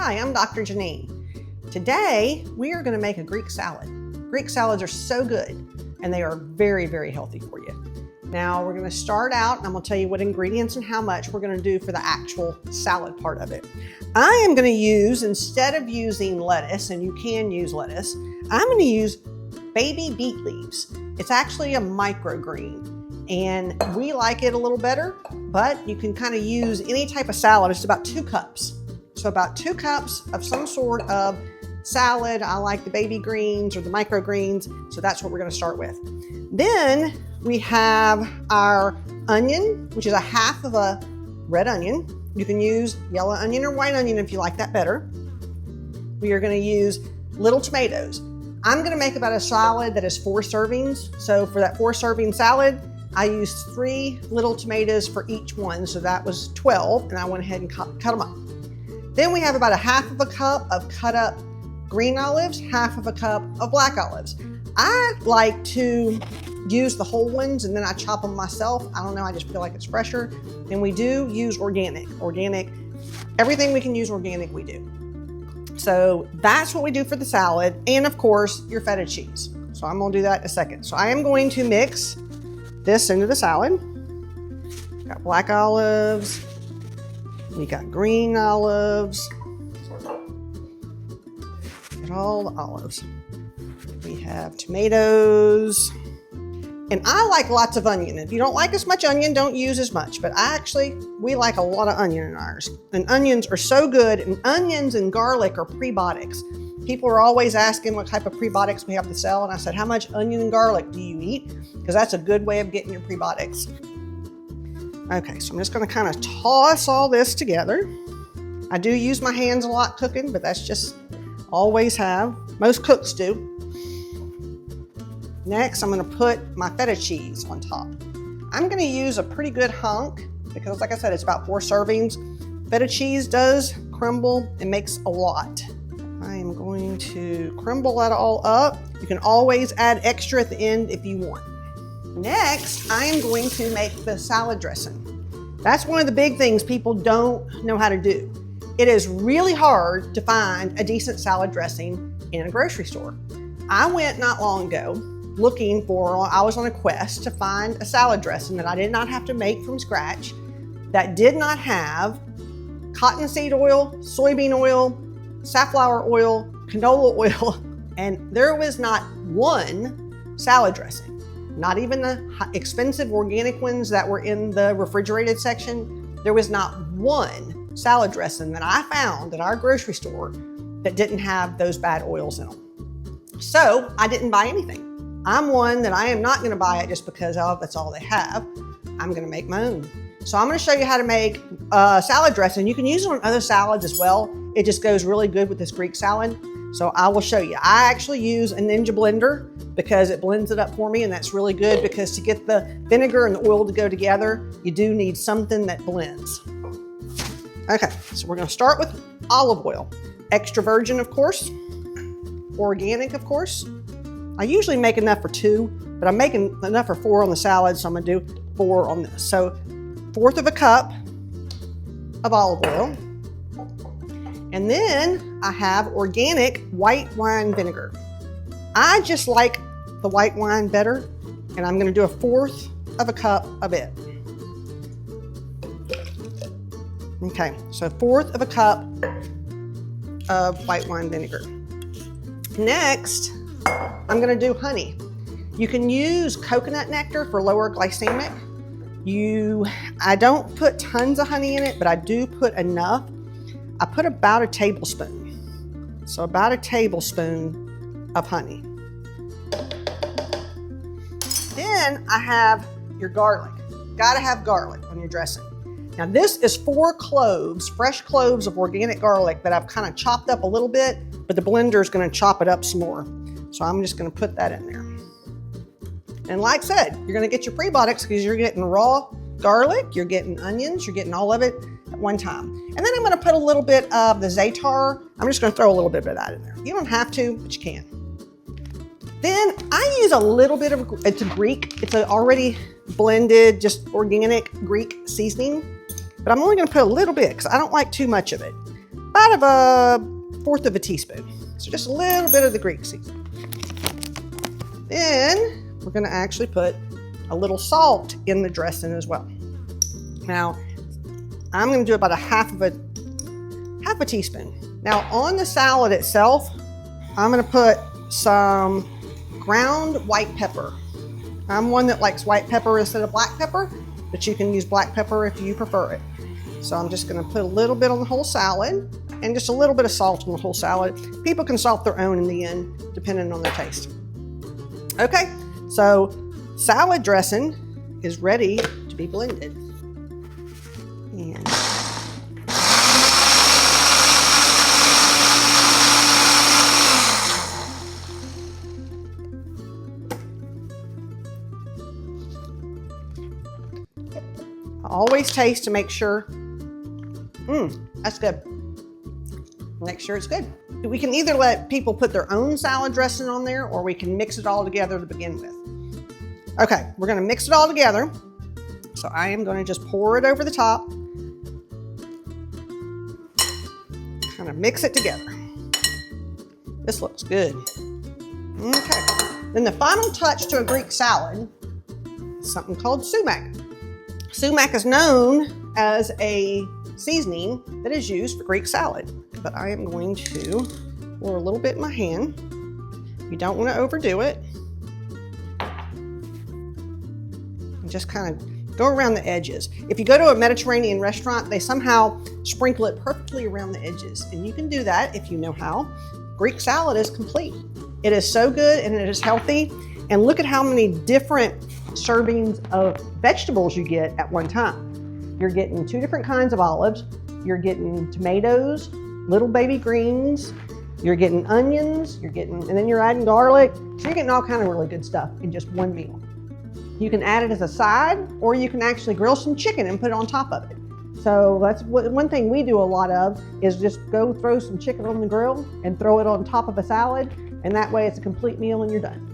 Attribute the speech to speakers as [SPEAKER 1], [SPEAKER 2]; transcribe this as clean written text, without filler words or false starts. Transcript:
[SPEAKER 1] Hi, I'm Dr. Janine. Today, we are going to make a Greek salad. Greek salads are so good, and they are very, very healthy for you. Now, we're going to start out, and I'm going to tell you what ingredients and how much we're going to do for the actual salad part of it. I am going to use, instead of using lettuce, and you can use lettuce, I'm going to use baby beet leaves. It's actually a microgreen, and we like it a little better, but you can kind of use any type of salad. It's about 2 cups. So about 2 cups of some sort of salad. I like the baby greens or the microgreens, so that's what we're going to start with. Then we have our onion, which is a half of a red onion. You can use yellow onion or white onion if you like that better. We are going to use little tomatoes. I'm going to make about a salad that is 4 servings. So for that 4-serving salad, I used 3 little tomatoes for each one. So that was 12, and I went ahead and cut them up. Then we have about a half of a cup of cut up green olives, half of a cup of black olives. I like to use the whole ones and then I chop them myself. I don't know, I just feel like it's fresher. And we do use organic. Everything we can use organic, we do. So that's what we do for the salad. And of course, your feta cheese. So I'm gonna do that in a second. So I am going to mix this into the salad. Got black olives. We got green olives. Get all the olives. We have tomatoes. And I like lots of onion. If you don't like as much onion, don't use as much. But we like a lot of onion in ours. And onions are so good. And onions and garlic are prebiotics. People are always asking what type of prebiotics we have to sell. And I said, how much onion and garlic do you eat? Because that's a good way of getting your prebiotics. Okay, so I'm just going to kind of toss all this together. I do use my hands a lot cooking, but that's just always have. Most cooks do. Next, I'm going to put my feta cheese on top. I'm going to use a pretty good hunk because, like I said, it's about 4 servings. Feta cheese does crumble and makes a lot. I am going to crumble that all up. You can always add extra at the end if you want. Next, I am going to make the salad dressing. That's one of the big things people don't know how to do. It is really hard to find a decent salad dressing in a grocery store. I went not long ago I was on a quest to find a salad dressing that I did not have to make from scratch, that did not have cottonseed oil, soybean oil, safflower oil, canola oil, and there was not one salad dressing. Not even the expensive organic ones that were in the refrigerated section. There was not one salad dressing that I found at our grocery store that didn't have those bad oils in them. So I didn't buy anything. I'm one that I am not going to buy it just because that's all they have. I'm going to make my own. So I'm going to show you how to make salad dressing. You can use it on other salads as well. It just goes really good with this Greek salad. So I will show you. I actually use a Ninja blender because it blends it up for me, and that's really good because to get the vinegar and the oil to go together, you do need something that blends. Okay, so we're gonna start with olive oil. Extra virgin, of course. Organic, of course. I usually make enough for 2, but I'm making enough for 4 on the salad, so I'm gonna do 4 on this. So 1/4 of a cup of olive oil. And then I have organic white wine vinegar. I just like the white wine better, and I'm going to do 1/4 of a cup of it. Okay, so 1/4 of a cup of white wine vinegar. Next, I'm going to do honey. You can use coconut nectar for lower glycemic. I don't put tons of honey in it, but I do put enough. I put about a tablespoon. So about a tablespoon of honey. Then I have your garlic. Gotta have garlic on your dressing. Now this is 4 cloves, fresh cloves of organic garlic that I've kind of chopped up a little bit, but the blender is gonna chop it up some more. So I'm just gonna put that in there. And like I said, you're gonna get your prebiotics because you're getting raw garlic, you're getting onions, you're getting all of it at one time. And then I'm gonna put a little bit of the za'atar. I'm just gonna throw a little bit of that in there. You don't have to, but you can. Then I use a little bit of, it's a Greek, it's an already blended, just organic Greek seasoning, but I'm only gonna put a little bit because I don't like too much of it. about a 1/4 of a teaspoon. So just a little bit of the Greek seasoning. Then we're gonna actually put a little salt in the dressing as well. Now, I'm gonna do about a half a teaspoon. Now on the salad itself, I'm gonna put some ground white pepper. I'm one that likes white pepper instead of black pepper, but you can use black pepper if you prefer it. So I'm just gonna put a little bit on the whole salad and just a little bit of salt on the whole salad. People can salt their own in the end, depending on their taste. Okay, so salad dressing is ready to be blended. And I always taste to make sure, that's good. Make sure it's good. We can either let people put their own salad dressing on there, or we can mix it all together to begin with. Okay, we're gonna mix it all together. So I am gonna just pour it over the top. Kind of mix it together. This looks good. Okay, then the final touch to a Greek salad is something called sumac. Sumac is known as a seasoning that is used for Greek salad, but I am going to pour a little bit in my hand. You don't want to overdo it. And just kind of go around the edges. If you go to a Mediterranean restaurant, they somehow sprinkle it perfectly around the edges, and you can do that if you know how. Greek salad is complete. It is so good and it is healthy, and look at how many different servings of vegetables you get at one time. You're getting 2 different kinds of olives, you're getting tomatoes, little baby greens, you're getting onions, and then you're adding garlic. So you're getting all kind of really good stuff in just one meal. You can add it as a side, or you can actually grill some chicken and put it on top of it. So that's one thing we do a lot of, is just go throw some chicken on the grill and throw it on top of a salad, and that way it's a complete meal and you're done.